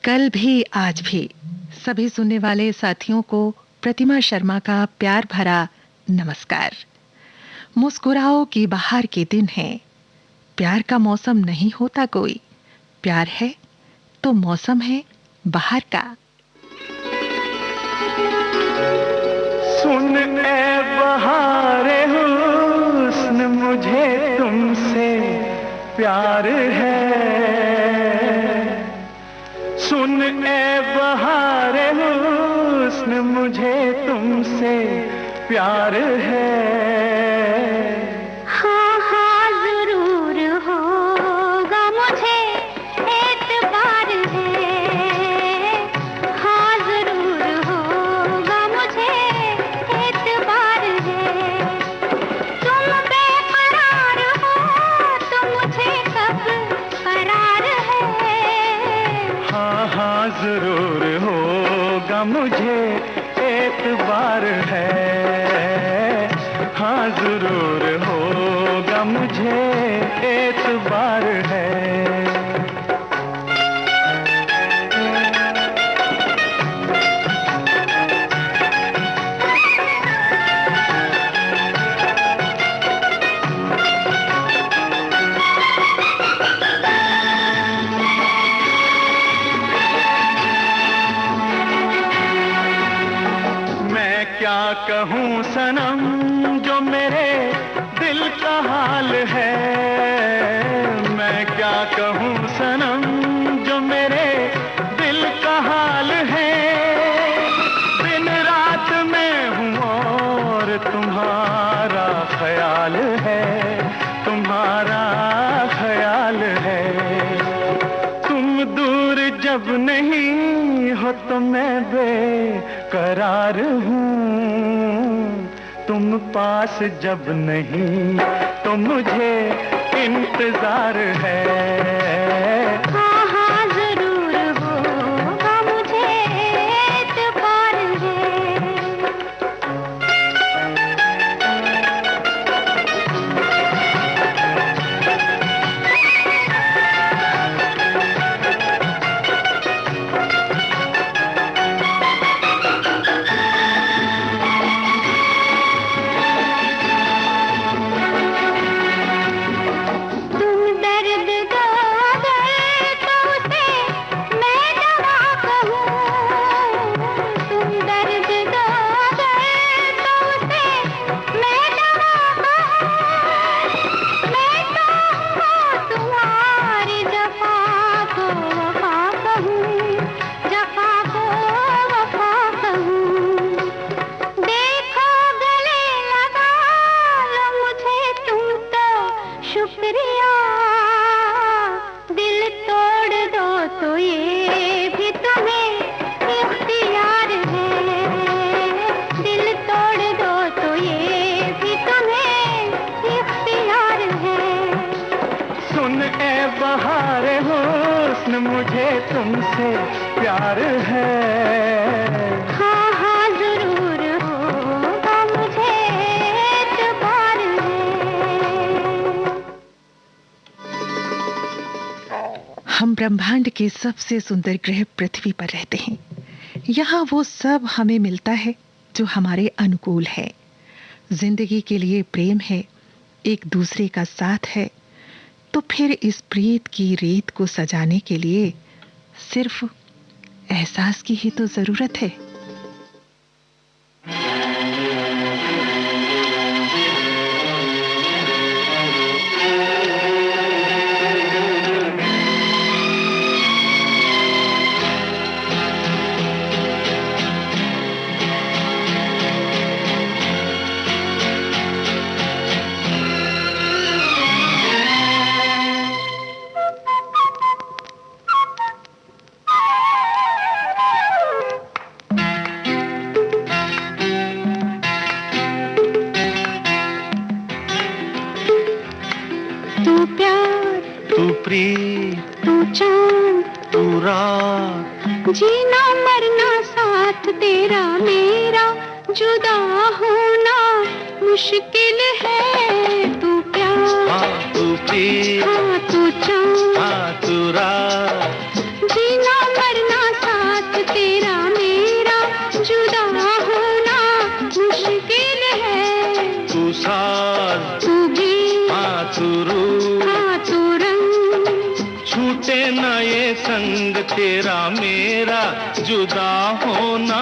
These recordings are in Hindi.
कल भी आज भी सभी सुनने वाले साथियों को प्रतिमा शर्मा का प्यार भरा नमस्कार। मुस्कुराओ कि बाहर के दिन है, प्यार का मौसम नहीं होता कोई, प्यार है तो मौसम है बाहर का। सुन ए बहारे हुस्न मुझे तुमसे प्यार है। सुन ए बहारे हुस्न मुझे तुमसे प्यार है। हाँ हाँ जरूर होगा मुझे एतबार है। हाँ जरूर होगा मुझे एतबार है। तुम बेकरार हो तो मुझे कब करार है। हाँ हाँ जरूर होगा मुझे एतबार है। हाँ जरूर होगा मुझे एतबार है। क्या कहूँ सनम जो मेरे दिल का हाल है। मैं क्या कहूँ सनम जो मेरे दिल का हाल है। दिन रात में हूँ और तुम्हारा ख्याल है, तुम्हारा ख्याल है। तुम दूर जब नहीं हो तो मैं बेकरार हूँ। तुम पास जब नहीं तो मुझे इंतजार है। हाँ हाँ जरूर होगा मुझे एतबार है। शुक्रिया दिल तोड़ दो तो ये भी तुम्हें इख्तियार है। दिल तोड़ दो तो ये भी तुम्हें इख्तियार है। सुन ए बहारे हुस्न मुझे तुमसे प्यार है। हाँ हाँ जरूर होगा मुझे एतबार है। हम ब्रह्मांड के सबसे सुंदर ग्रह पृथ्वी पर रहते हैं। यहाँ वो सब हमें मिलता है जो हमारे अनुकूल है। जिंदगी के लिए प्रेम है, एक दूसरे का साथ है, तो फिर इस प्रीत की रेत को सजाने के लिए सिर्फ एहसास की ही तो जरूरत है। प्रीत तू चांद तू रात, जीना मरना साथ तेरा मेरा, जुदा होना मुश्किल है। तू प्यार हाँ तू प्रीत हाँ तू चांद हाँ तू रात, जीना मरना छूटे ना ये संग तेरा मेरा, जुदा होना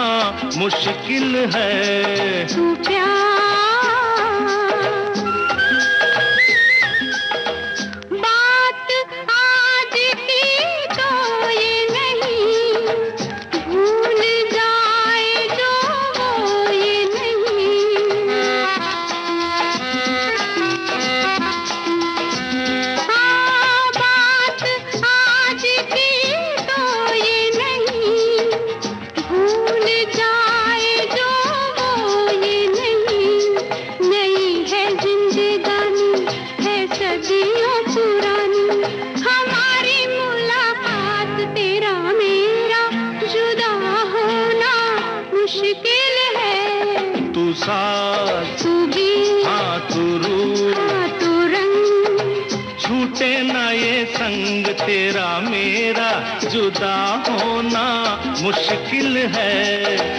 मुश्किल है। तू प्यार बात आज की तो ये नहीं, भूल जाए जो वो ये नहीं। हाँ, बात आज की तो ये नहीं, भूल जाए जो वो ये नहीं। नहीं है जिंदगानी, है सदियों पुरानी, हमारी मुलाकात तेरा मेरा, जुदा होना मुश्किल है। तू साथ, तू भी हाँ तू रूह, हाँ तू रंग, छूटे ना ये संग तेरा मेरा, जुदा होना मुश्किल है।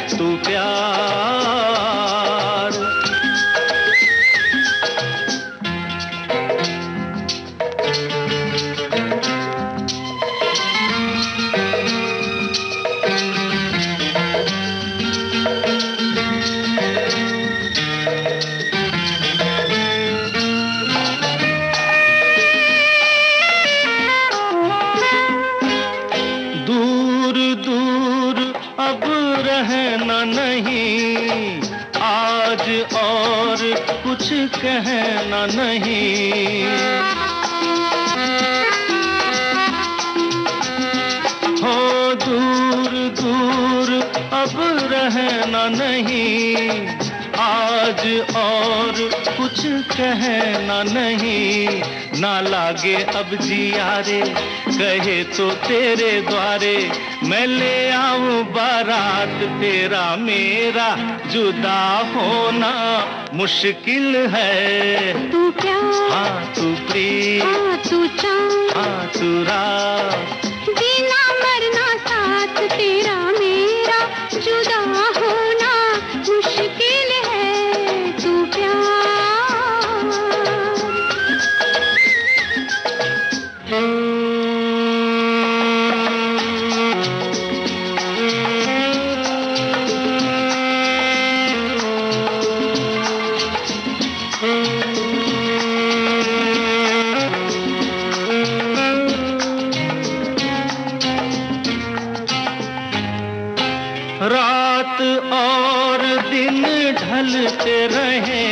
तू प्यार दूर दूर अब रहना नहीं, आज और कुछ कहना नहीं। हो दूर दूर अब रहना नहीं, आज और कुछ कहना नहीं। ना लागे अब जिया रे, कहे तो तेरे द्वारे, मैं ले आऊं बारात तेरा मेरा, जुदा होना मुश्किल है। तू प्यार, हाँ तू प्रिय, हाँ तू चाँद, हाँ तू रात, जीना मरना साथ तेरा मेरा, जुदा होना मुश्किल है। तू प्यार रात और दिन ढलते रहे,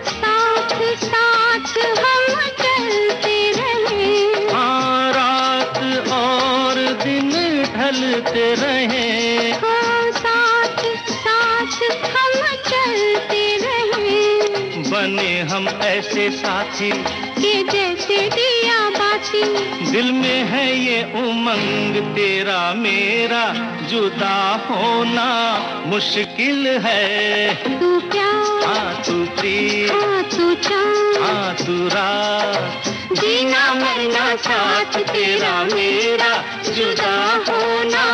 साथ साथ हम चलते रहे। हाँ रात और दिन ढलते रहे, हाँ, साथ साथ हम चलते रहे। बने हम ऐसे साथी के जैसे दिया बाती, दिल में है ये उमंग तेरा मेरा, जुदा होना मुश्किल है। तू प्यार, हाँ तू प्रिय, हाँ तू चाँद, हाँ तू रात, जीना मरना साथ तेरा मेरा, जुदा होना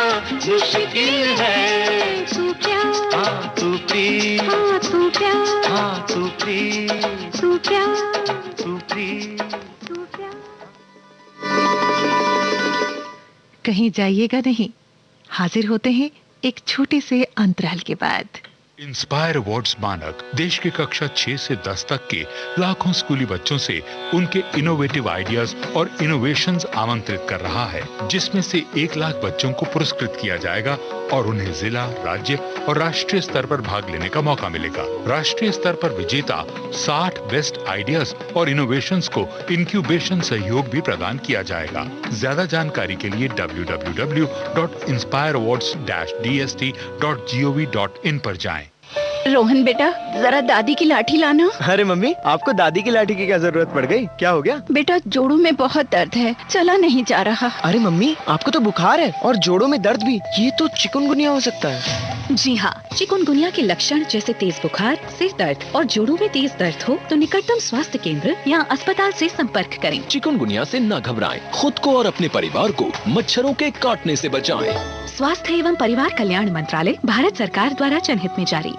मुश्किल है। तू प्यार, हाँ तू प्रिय, हाँ तू प्यार, हाँ तू प्रिय, तू प्यार, तू प्रिय। तू प्यार। कहीं जाइएगा नहीं, हाजिर होते हैं एक छोटे से अंतराल के बाद। इंस्पायर अवार्ड्स मानक देश के कक्षा 6 से 10 तक के लाखों स्कूली बच्चों से उनके इनोवेटिव आइडियाज और इनोवेशंस आमंत्रित कर रहा है, जिसमें से 1 लाख बच्चों को पुरस्कृत किया जाएगा और उन्हें जिला, राज्य और राष्ट्रीय स्तर पर भाग लेने का मौका मिलेगा। राष्ट्रीय स्तर पर विजेता 60 बेस्ट आइडियाज और इनोवेशंस को इंक्यूबेशन सहयोग भी प्रदान किया जाएगा। ज्यादा जानकारी के लिए www.inspireawards-dst.gov.in पर जाएं। रोहन बेटा, जरा दादी की लाठी लाना। अरे मम्मी, आपको दादी की लाठी की क्या जरूरत पड़ गई? क्या हो गया? बेटा, जोड़ों में बहुत दर्द है, चला नहीं जा रहा। अरे मम्मी, आपको तो बुखार है और जोड़ों में दर्द भी, ये तो चिकनगुनिया हो सकता है। जी हाँ, चिकनगुनिया के लक्षण जैसे तेज बुखार, सिर दर्द और जोड़ों में तेज दर्द हो तो निकटतम स्वास्थ्य केंद्र या अस्पताल से संपर्क करें। चिकनगुनिया से न घबराएं, खुद को और अपने परिवार को मच्छरों के काटने से बचाएं। स्वास्थ्य एवं परिवार कल्याण मंत्रालय, भारत सरकार द्वारा जनहित में जारी।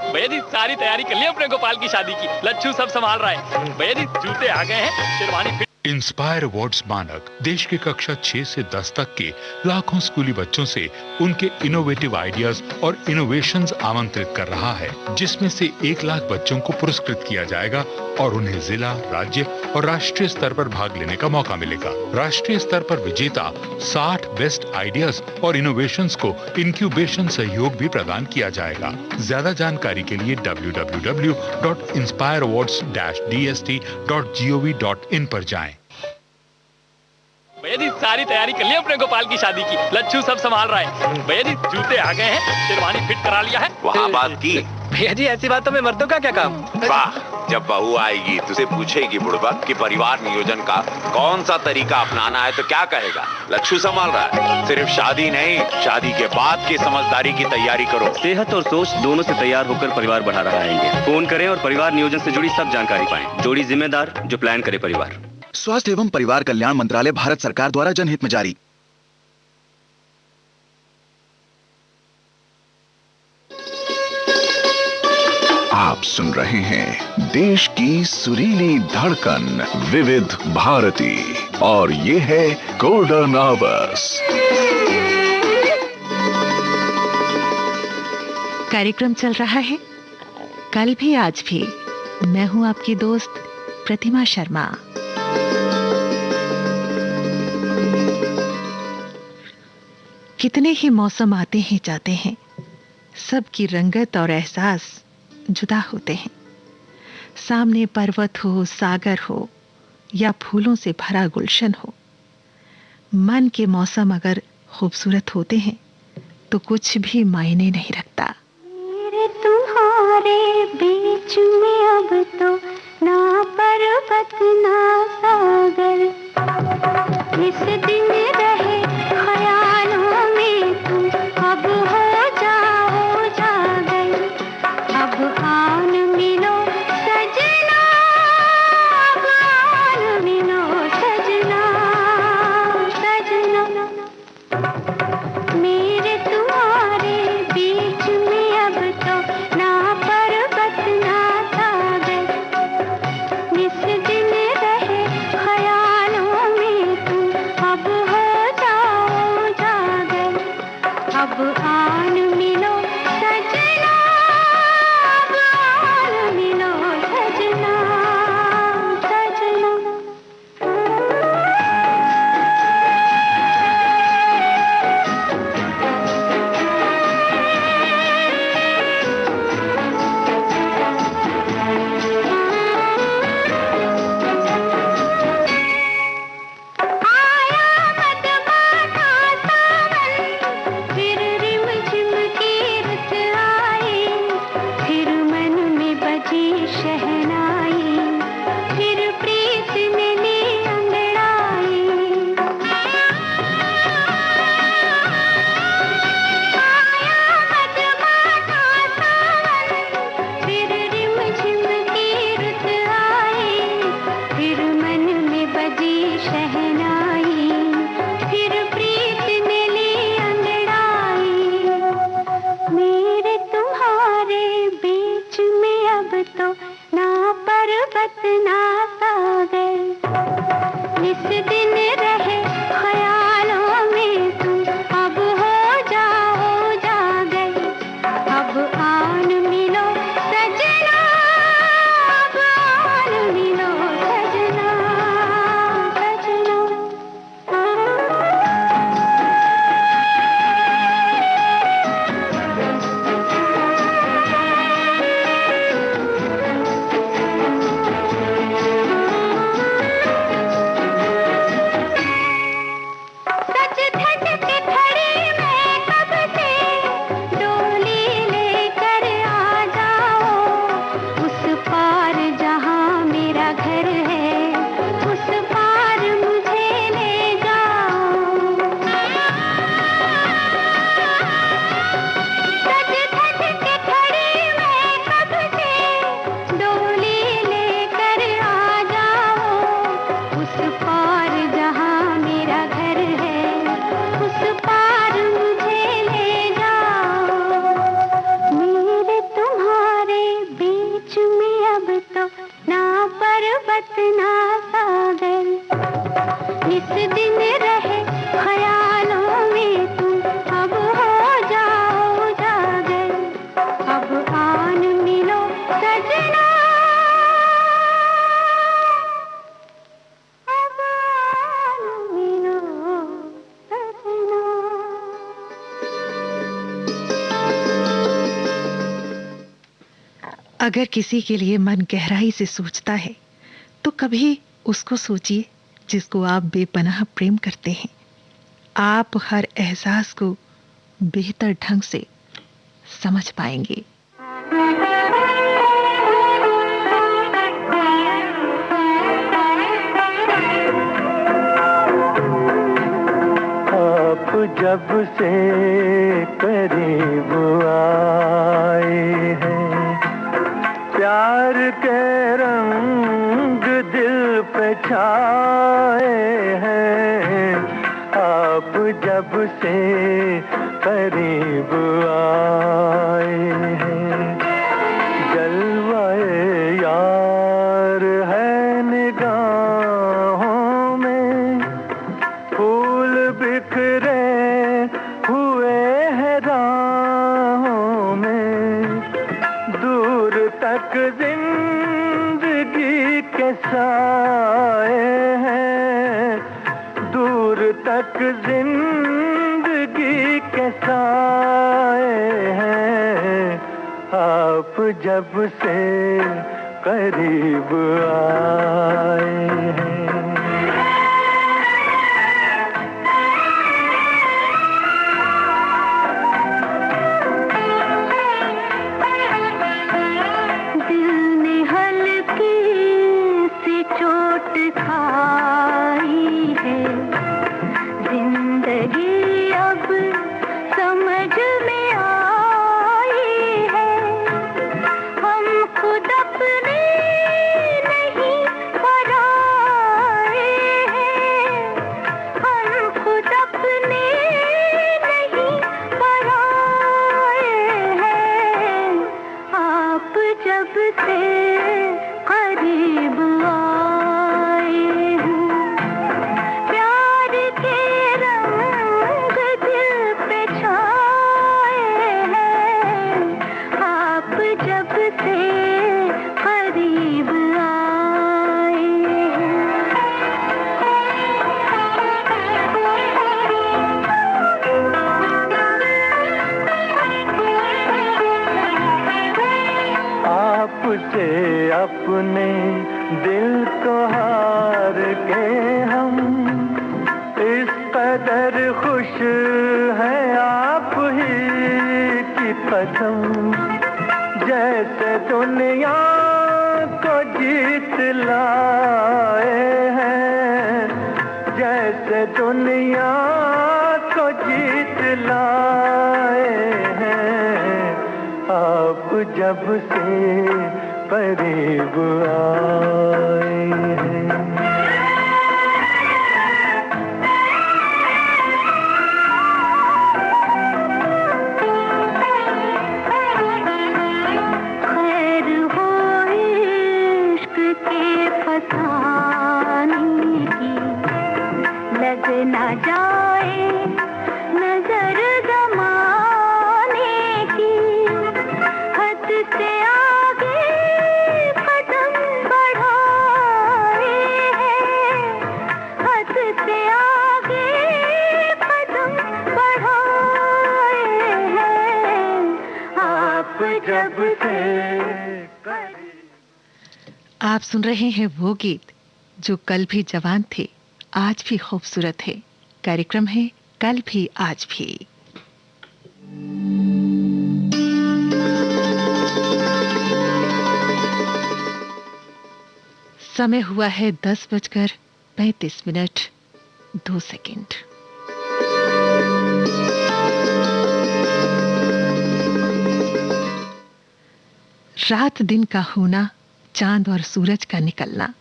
भैया जी, सारी तैयारी कर ली अपने गोपाल की शादी की, लच्छू सब संभाल रहा है। भैया जी, जूते आ गए हैं, शेरवानी फिट इंस्पायर अवार्ड्स मानक देश के कक्षा 6 से 10 तक के लाखों स्कूली बच्चों से उनके इनोवेटिव आइडियाज और इनोवेशंस आमंत्रित कर रहा है, जिसमें से 1 लाख बच्चों को पुरस्कृत किया जाएगा और उन्हें जिला, राज्य और राष्ट्रीय स्तर पर भाग लेने का मौका मिलेगा। राष्ट्रीय स्तर पर विजेता 60 बेस्ट आइडियाज और इनोवेशंस को इंक्यूबेशन सहयोग भी प्रदान किया जाएगा। ज्यादा जानकारी के लिए www.inspireawards-dst.gov.in पर जाएं। भैया जी सारी तैयारी कर ली अपने गोपाल की शादी की, लच्छू सब संभाल रहा है। भैया जी जूते आ गए हैं, शेरवानी फिट करा लिया है। वहाँ बात की। भैया जी ऐसी बातों में मर्दों का क्या काम। वाह, जब बहू आएगी तुझे पूछेगी बुड़बक कि परिवार नियोजन का कौन सा तरीका अपनाना है तो क्या कहेगा? लच्छू संभाल रहा है। सिर्फ शादी नहीं, शादी के बाद की समझदारी की तैयारी करो। सेहत और सोच दोनों से तैयार होकर परिवार बढ़ा रहा है। फोन करें और परिवार नियोजन से जुड़ी सब जानकारी पाएं। जोड़ी जिम्मेदार जो प्लान करे परिवार। स्वास्थ्य एवं परिवार कल्याण मंत्रालय, भारत सरकार द्वारा जनहित में जारी। आप सुन रहे हैं देश की सुरीली धड़कन विविध भारती और ये है गोल्डन आवर्स। कार्यक्रम चल रहा है कल भी आज भी। मैं हूं आपकी दोस्त प्रतिमा शर्मा। कितने ही मौसम आते हैं जाते हैं, सबकी रंगत और एहसास जुदा होते हैं। सामने पर्वत हो, सागर हो या फूलों से भरा गुलशन हो, मन के मौसम अगर खूबसूरत होते हैं तो कुछ भी मायने नहीं रखता। मेरे तुम्हारे बीच में अब तो ना पर्वत ना सागर, इस दिन रहे ख्यालों में तुम अब हो जाओ जागर। अब आन मिलो सजना, अब आन मिलो सजना, सजना। मेरे तुम्हारे बीच में अब तो ना पर्वत ना सागर, इस दिन रहे ख्यालों में तुम अब हो जाओ जागर। अब आन मिलो सजना, अब आन मिलो सजना, सजना। आया मदमाता सावन, फिर रिमझिम की रुत आई, फिर मन में बजी शहनाई, फिर प्रीत ने ली अंगड़ाई। आया मदमाता सावन, फिर रिमझिम की रुत आई, फिर मन में बजी शहनाई, फिर प्रीत ने ली अंगड़ाई। मेरे तुम्हारे बीच में अब तो ना पर्वत ना सागर, इस दिन रहे ख्यालों में तुम अब हो जाओ जागर। अब आन मिलो सजना, अब आन मिलो सजना, सजना। सच धज के खड़ी मैं कब से, डोली लेकर आ जाओ। उस पार जहाँ मेरा घर है, उस पार मुझे ले जाओ। सच धज के खड़ी मैं कब से, डोली लेकर आ जाओ। उस पार जहाँ मेरा घर है, उस अगर किसी के लिए मन गहराई से सोचता है तो कभी उसको सोचिए जिसको आप बेपनाह प्रेम करते हैं। आप हर एहसास को बेहतर ढंग से समझ पाएंगे। आप जब से करीब आए हैं, प्यार के रंग दिल पे छाए हैं। आप जब से करीब आए हैं, जलवाए यार है निगाहों में, फूल बिखरे हुए हैं राहों में। दूर तक जिंदगी के साए हैं, दूर तक जिंदगी के साए हैं। आप जब से करीब आए हैं। दिल ने हल्की सी चोट खाई है, जिंदगी अब समझ में आई है। हम खुद अपने नहीं पराए हैं, हम खुद अपने नहीं पराए हैं। आप जब से करीब आए हैं, प्यार के रंग दिल पे छाए हैं। आप जब से करीब आए आपसे अपने दिल को हार के हम इस कदर खुश हैं, आप ही की कसम। जैसे दुनिया को जीत लाए हैं, जैसे दुनिया को जीत लाए हैं। आप जब से करीब आए हैं। खैर हो इश्क के फसाने की, लग ना जाए नजर जमाने की। हद से आगे कदम बढ़ाए हैं, हद से आगे कदम बढ़ाए हैं। आप जब से आप सुन रहे हैं वो गीत जो कल भी जवान थे, आज भी खूबसूरत है। कार्यक्रम है कल भी आज भी। समय हुआ है 10:35 रात दिन का होना, चांद और सूरज का निकलना,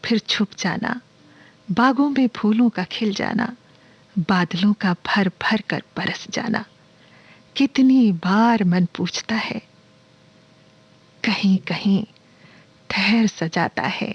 फिर छुप जाना, बागों में फूलों का खिल जाना, बादलों का भर भर कर बरस जाना। कितनी बार मन पूछता है, कहीं कहीं ठहर सा जाता है।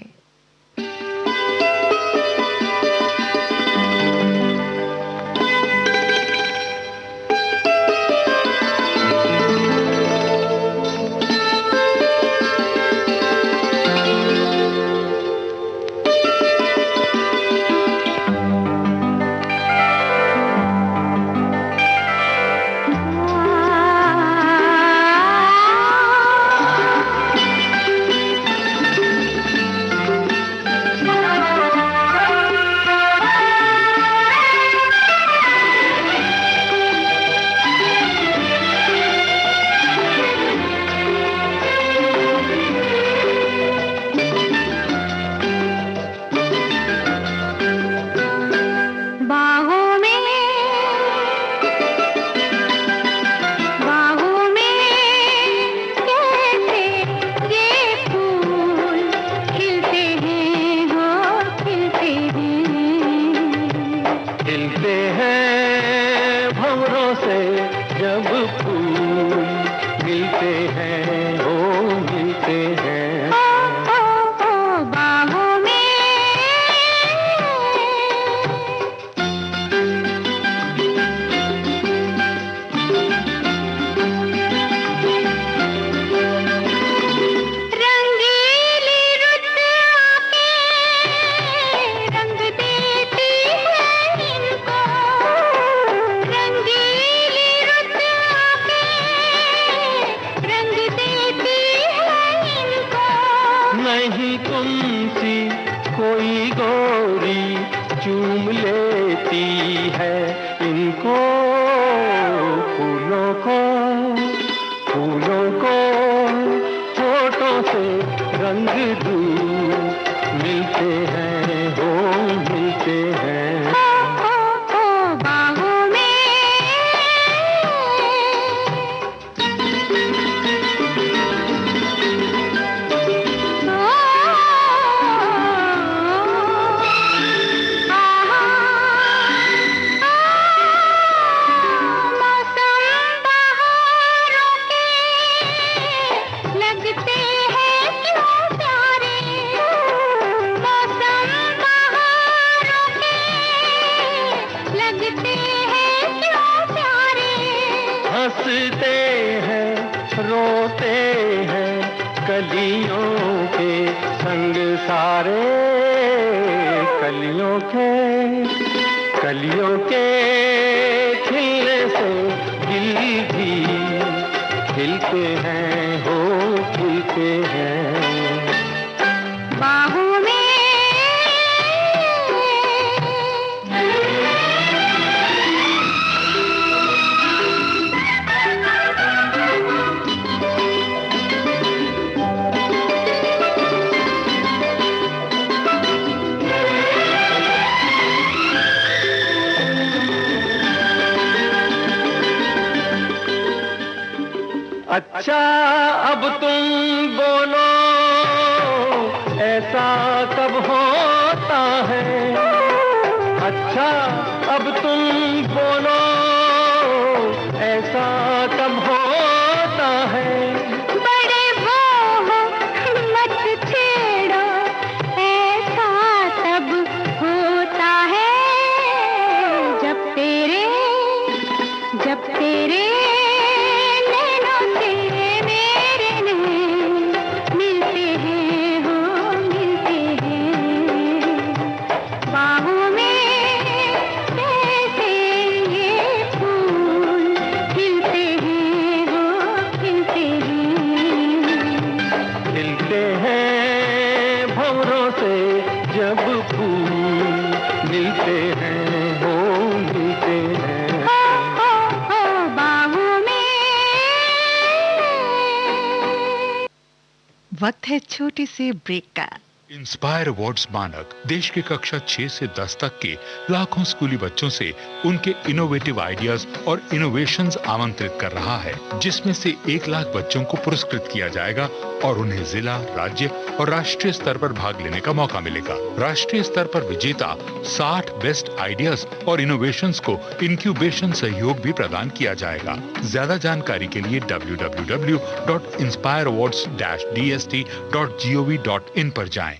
हैं भंवरों से जब फूल मिलते हैं, ओ मिलते हैं। बाहों में रंगीली रुत आके रंग देती है इनको, रंगीली रुत आके रंग देती है इनको। नहीं तुमसी कोई गोरी चूम लेती है इनको, फूलों को होठों से रंग दूर मिलते हैं, हो मिलते हैं। बाहों में लगते हैं क्यों प्यारे, मौसम बहारों के लगते हैं क्यों प्यारे। हंसते हैं रोते हैं कलियों के संग सारे, कलियों के खिलने से दिल भी खिलते हैं, हो खिलते हैं। बाहों में अच्छा अब तुम बोलो ऐसा कब होता है, अच्छा अब तुम बोलो ऐसा कब होता है। बड़े वो मत छेड़ो ऐसा तब होता है, जब तेरे नैनों से मेरे नैन मिलते हैं, हो मिलते हैं। बाहों में कैसे ये फूल खिलते हैं, हो खिलते हैं। खिलते हैं भंवरों से जब फूल मिलते हैं, हो मिलते हैं। बाहों में वक्त है छोटे से ब्रेक का। इंस्पायर अवार्ड्स मानक देश के कक्षा 6 से 10 तक के लाखों स्कूली बच्चों से उनके इनोवेटिव आइडियाज और इनोवेशंस आमंत्रित कर रहा है, जिसमें से 1 लाख बच्चों को पुरस्कृत किया जाएगा और उन्हें जिला, राज्य और राष्ट्रीय स्तर पर भाग लेने का मौका मिलेगा। राष्ट्रीय स्तर पर विजेता 60 बेस्ट आइडियाज और इनोवेशंस को इंक्यूबेशन सहयोग भी प्रदान किया जाएगा। ज्यादा जानकारी के लिए www.inspireawards-dst.gov.in पर जाएं।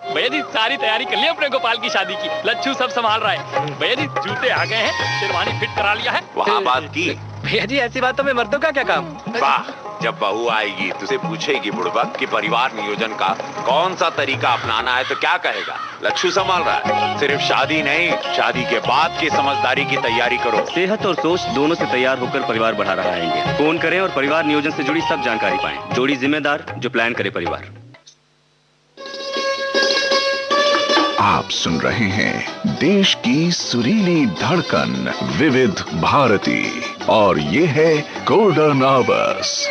भैया जी सारी तैयारी कर ली अपने गोपाल की शादी की, लच्छू सब संभाल रहा है। भैया जी जूते आ गए हैं, शेरवानी फिट करा लिया है। वहाँ बात की भैया जी ऐसी बातों में मर्दों का क्या काम। वाह, जब बहू आएगी तुझसे पूछेगी बुड़बक कि परिवार नियोजन का कौन सा तरीका अपनाना है तो क्या कहेगा? लच्छू संभाल रहा है। सिर्फ शादी नहीं, शादी के बाद की समझदारी की तैयारी करो। सेहत और सोच दोनों से तैयार होकर परिवार बढ़ा रहा है। फोन करें और परिवार नियोजन से जुड़ी सब जानकारी पाएं। जोड़ी जिम्मेदार जो प्लान करे परिवार। आप सुन रहे हैं देश की सुरीली धड़कन विविध भारती और ये है golden hours.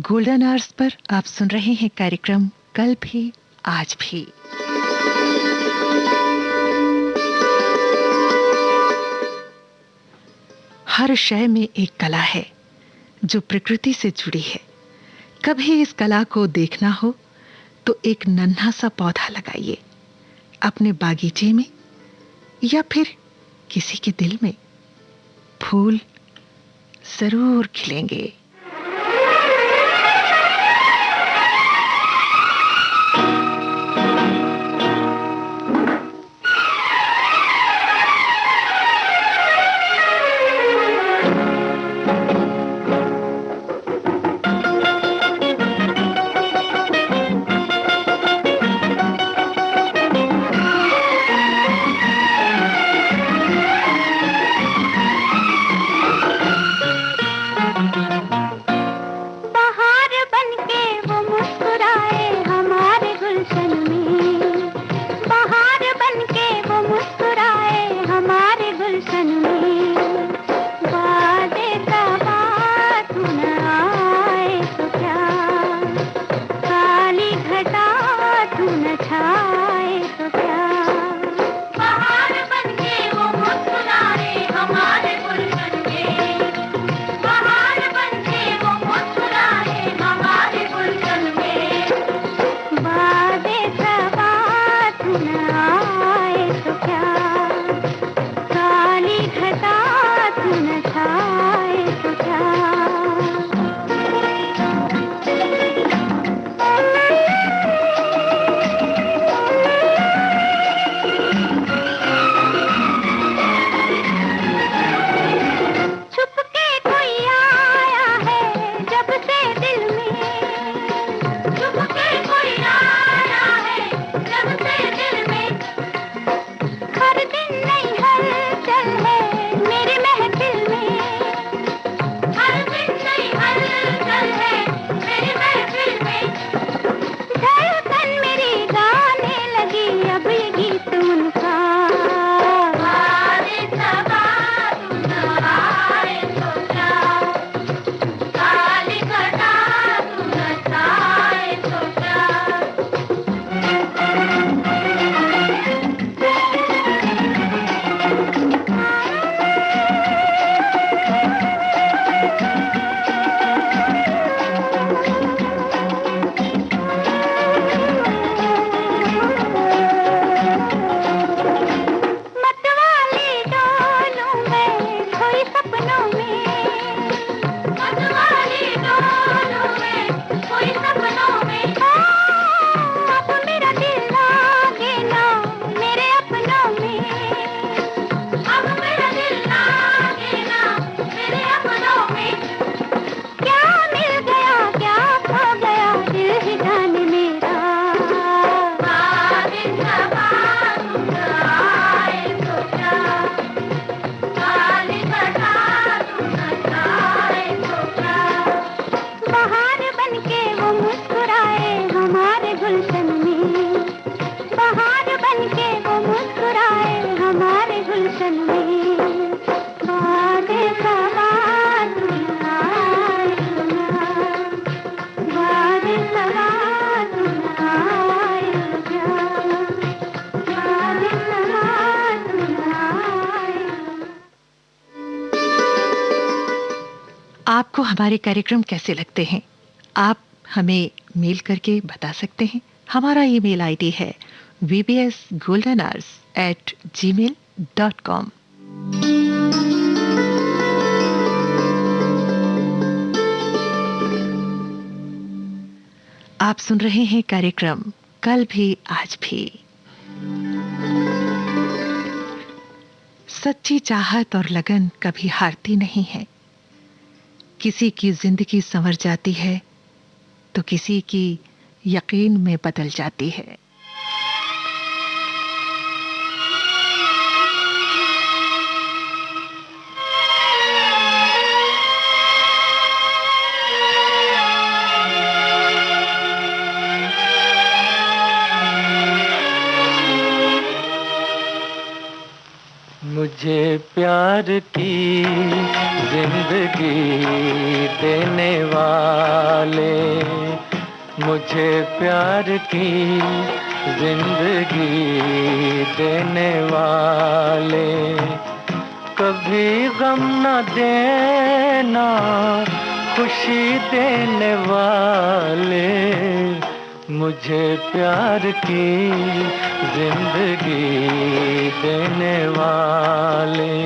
Golden hours per आप सुन रहे हैं कार्यक्रम कल भी आज भी। हर शय में एक कला है जो प्रकृति से जुड़ी है। कभी इस कला को देखना हो तो एक नन्हा सा पौधा लगाइए अपने बागीचे में या फिर किसी के दिल में। फूल जरूर खिलेंगे। आपको हमारे कार्यक्रम कैसे लगते हैं? आप हमें मेल करके बता सकते हैं। हमारा ईमेल आईडी है vbsgoldenhours@gmail.com। आप सुन रहे हैं कार्यक्रम कल भी आज भी। सच्ची चाहत और लगन कभी हारती नहीं है। किसी की जिंदगी संवर जाती है तो किसी की यकीन में बदल जाती है। मुझे प्यार की जिंदगी देने वाले, मुझे प्यार की जिंदगी देने वाले, कभी गम न देना खुशी देने वाले, मुझे प्यार की जिंदगी देने वाले।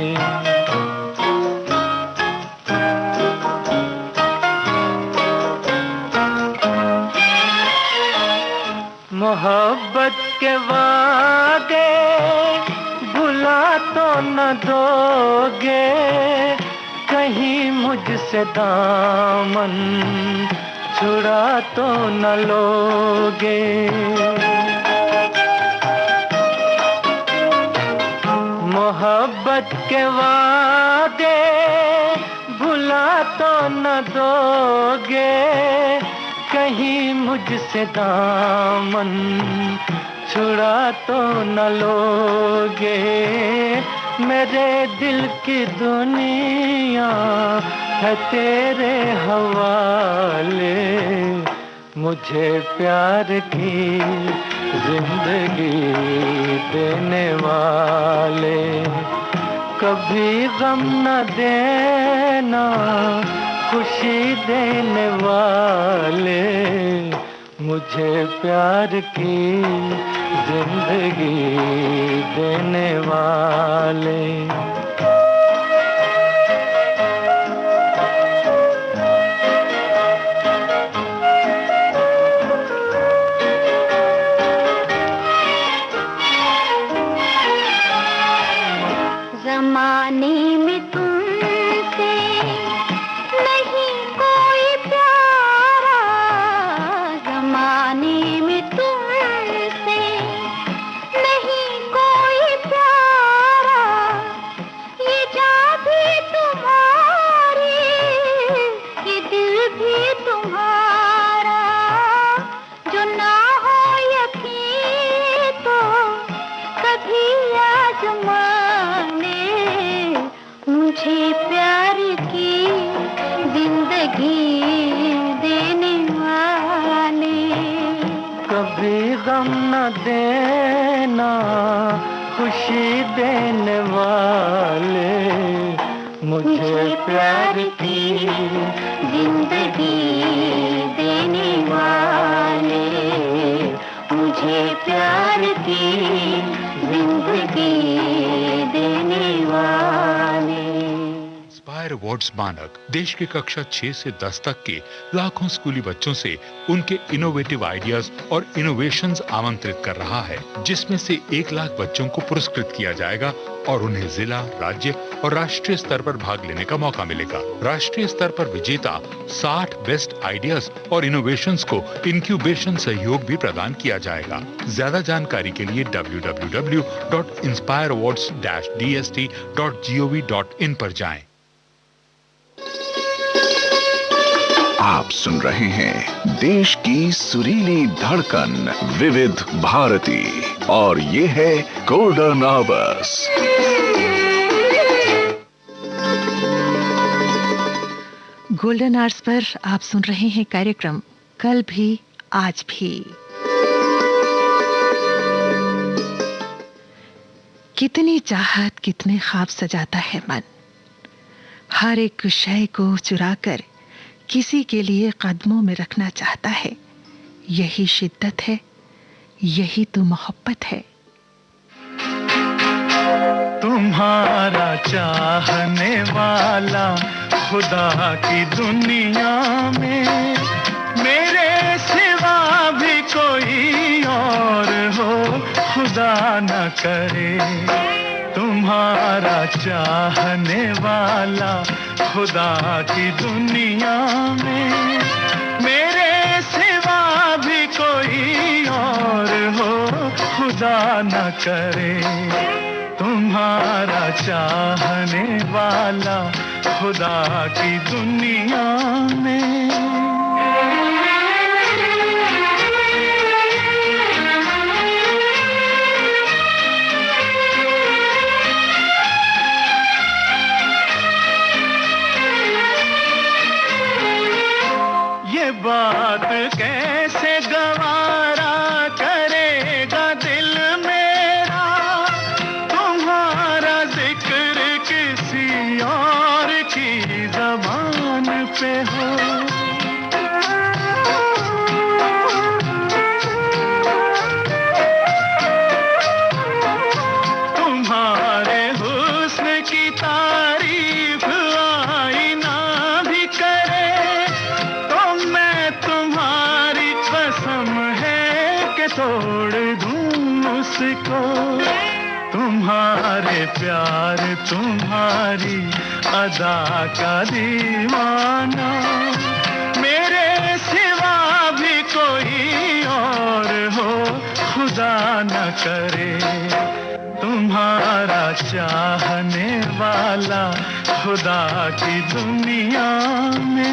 मोहब्बत के वादे भुला तो न दोगे, कहीं मुझसे दामन छुड़ा तो न लोगे। मोहब्बत के वादे भुला तो न दोगे, कहीं मुझसे दामन छुड़ा तो न लोगे। मेरे दिल की दुनिया है तेरे हवाले, मुझे प्यार की जिंदगी देने वाले। कभी गम न देना खुशी देने वाले, मुझे प्यार की जिंदगी देने वाले। ज़माने में तुमसे नहीं कोई प्यारा, ज़माने में तुमसे नहीं कोई प्यारा। ये जान भी तुम्हारी, ये दिल भी तुम्हारा। जो ना हो यकीन तो कभी आज़माने, मुझे प्यार की जिंदगी देने वाले। कभी गम न देना खुशी देने वाले, मुझे प्यार की जिंदगी देने वाले, मुझे प्यार की जिंदगी देने वाले। इंस्पायर अवार्ड्स मानक देश के कक्षा 6 से 10 तक के लाखों स्कूली बच्चों से उनके इनोवेटिव आइडियाज और इनोवेशंस आमंत्रित कर रहा है, जिसमें से 1 लाख बच्चों को पुरस्कृत किया जाएगा और उन्हें जिला, राज्य और राष्ट्रीय स्तर पर भाग लेने का मौका मिलेगा। राष्ट्रीय स्तर पर विजेता 60 बेस्ट आइडियाज और इनोवेशंस को इंक्यूबेशन सहयोग भी प्रदान किया जाएगा। ज्यादा जानकारी के लिए www.inspireawards-dst.gov.in पर जाएं। आप सुन रहे हैं देश की सुरीली धड़कन विविध भारती और ये है golden hours. Golden hours per आप सुन रहे हैं कार्यक्रम कल भी आज भी। कितनी चाहत कितने ख्वाब सजाता है मन, हर एक शय को चुराकर किसी के लिए कदमों में रखना चाहता है। यही शिद्दत है, यही तो मोहब्बत है। तुम्हारा चाहने वाला खुदा की दुनिया में मेरे सिवा भी कोई और हो, खुदा न करे। तुम्हारा चाहने वाला खुदा की दुनिया में मेरे सिवा भी कोई और हो, खुदा न करे। तुम्हारा चाहने वाला खुदा की दुनिया में। ये बात कैसे गवारा करेगा दिल मेरा, तुम्हारा जिक्र किसी और की जबान पे हो। को, तुम्हारे प्यार तुम्हारी अदा का दीवाना, मेरे सिवा भी कोई और हो खुदा न करे। तुम्हारा चाहने वाला खुदा की दुनिया में।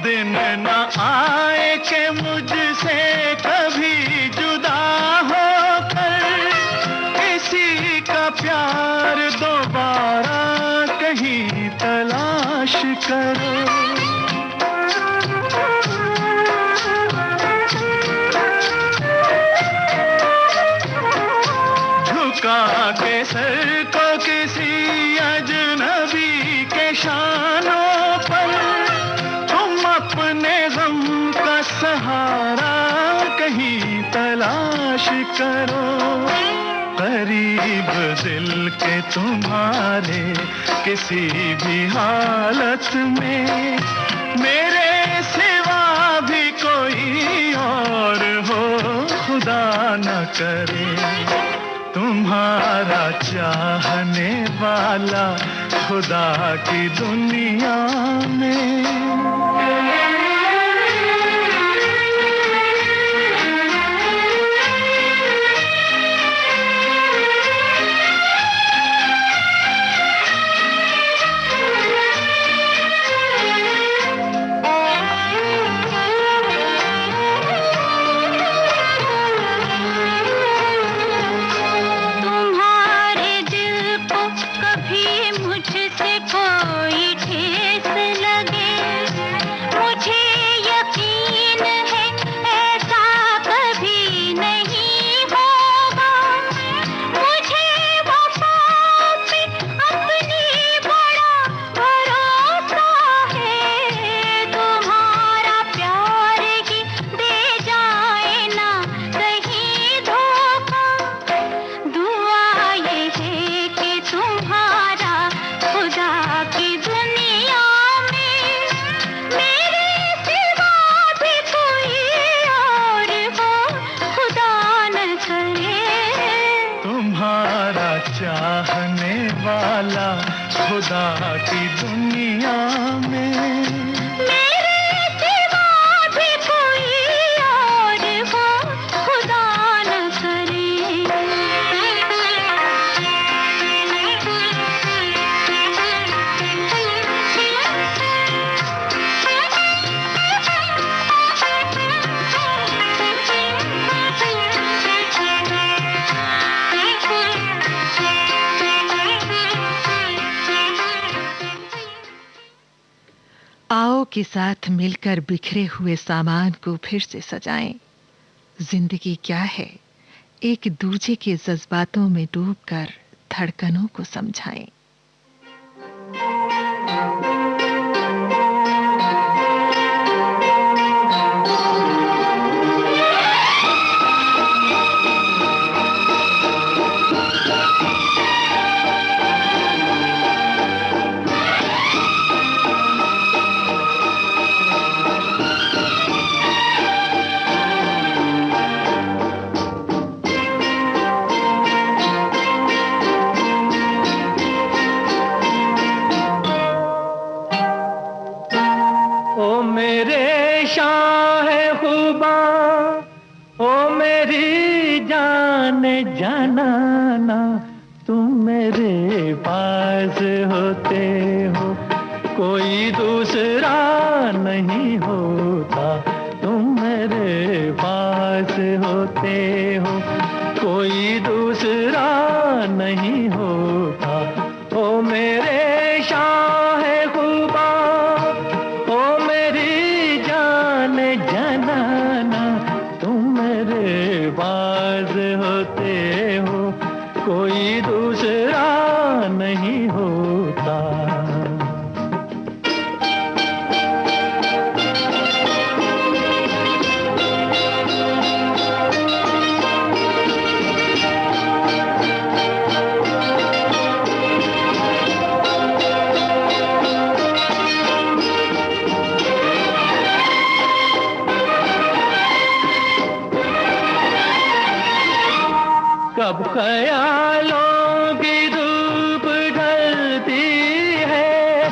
दिन न आए कि मुझसे कभी जुदा होकर किसी का प्यार दोबारा कहीं तलाश करो। झुका के सर को किसी अजनबी के शानों पर अपने गम का सहारा कहीं तलाश करो। करीब दिल के तुम्हारे किसी भी हालत में मेरे सिवा भी कोई और हो खुदा न करे। तुम्हारा चाहने वाला खुदा की दुनिया में। चाहने वाला खुदा की दुनिया में मेरे सिवा भी कोई और हो खुदा न करे। आओ के साथ मिलकर बिखरे हुए सामान को फिर से सजाएं। जिंदगी क्या है, एक दूजे के जज्बातों में डूबकर धड़कनों को समझाएं। जाना तुम मेरे पास होते हो कोई दूसरा नहीं होता। तुम मेरे पास होते हो कोई दूसरा नहीं होता। ओ मेरे शाहे खुबा, ओ मेरी जान जनाना, तुम मेरे पास होते हो, कोई दूसरा नहीं होता। कब ख्यालों की धूप ढलती है,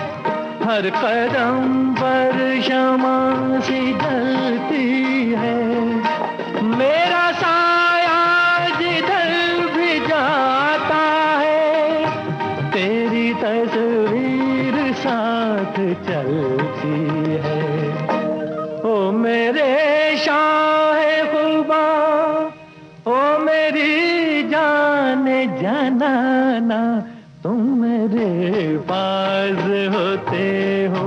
हर कदम पर शमा सी ढलती है। मेरा साया जिधर भी जाता है, तेरी तस्वीर साथ चलती है। ओ मेरे शाहे खुबा, ओ मेरी जाने जाना, तुम मेरे पास होते हो,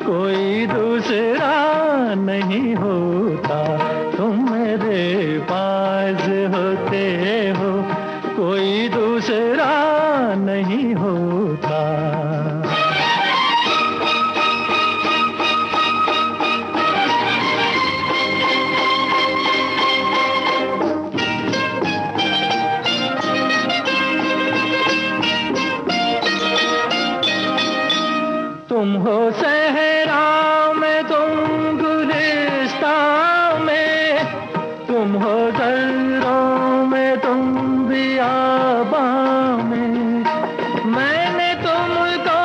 कोई दूसरा नहीं होता। तुम मेरे पास होते हो, कोई दूसरा नहीं होता। तुम हो सहरा में, तुम गुलिस्तां में, तुम हो दर्रों में, तुम बियाबां में। मैंने तुमको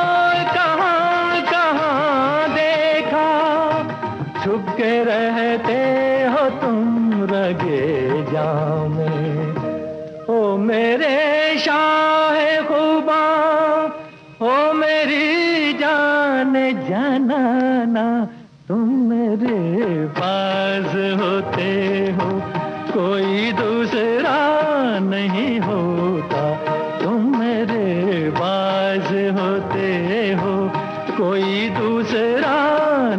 कहाँ कहाँ देखा, छुप के रहते हो तुम रगे जां में। ओ मेरे शाहे खुबा, ओ मेरी जाने जाना, तुम मेरे पास होते हो, कोई दूसरा नहीं होता। तुम मेरे पास होते हो, कोई दूसरा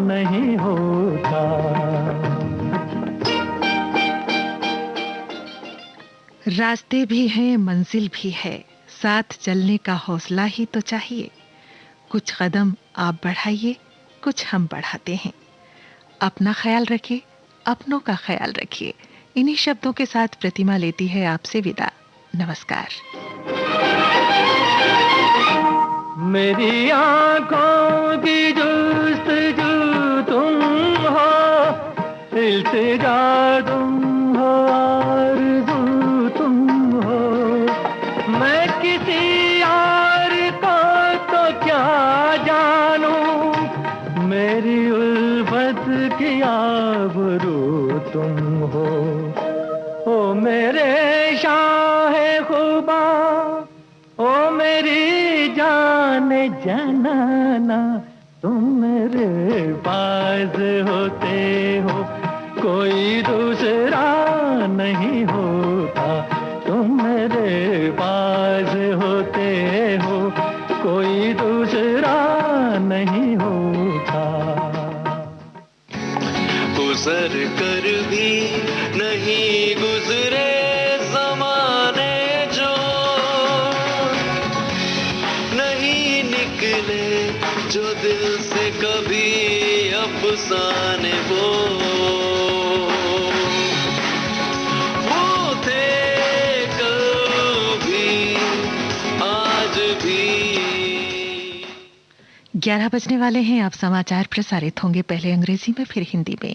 नहीं होता। रास्ते भी हैं, मंजिल भी है, साथ चलने का हौसला ही तो चाहिए। कुछ कदम आप बढ़ाइए, कुछ हम बढ़ाते हैं। अपना ख्याल रखिए, अपनों का ख्याल रखिए। इन्हीं शब्दों के साथ प्रतिमा लेती है आपसे विदा। नमस्कार। मेरी आंखों की जुस्तजू तुम हो, इल्तिजा तुम हो, आरज़ू तुम हो। मैं किसी और को तो क्या जानूं, मेरी उल्फत की आबरू तुम हो। ओ मेरे शाहे खुबा, ओ मेरी जाने जाना, तुम मेरे पास होते हो, कोई दूसरा नहीं होता। तुम मेरे पास होते हो, कोई दूसरा नहीं होता। गुजर कर भी नहीं गुजरे ज़माने जो, नहीं निकले जो दिल से कभी अफसाने वो थे कल भी आज भी। 11 बजने वाले हैं। अब समाचार प्रसारित होंगे, पहले अंग्रेजी में फिर हिंदी में।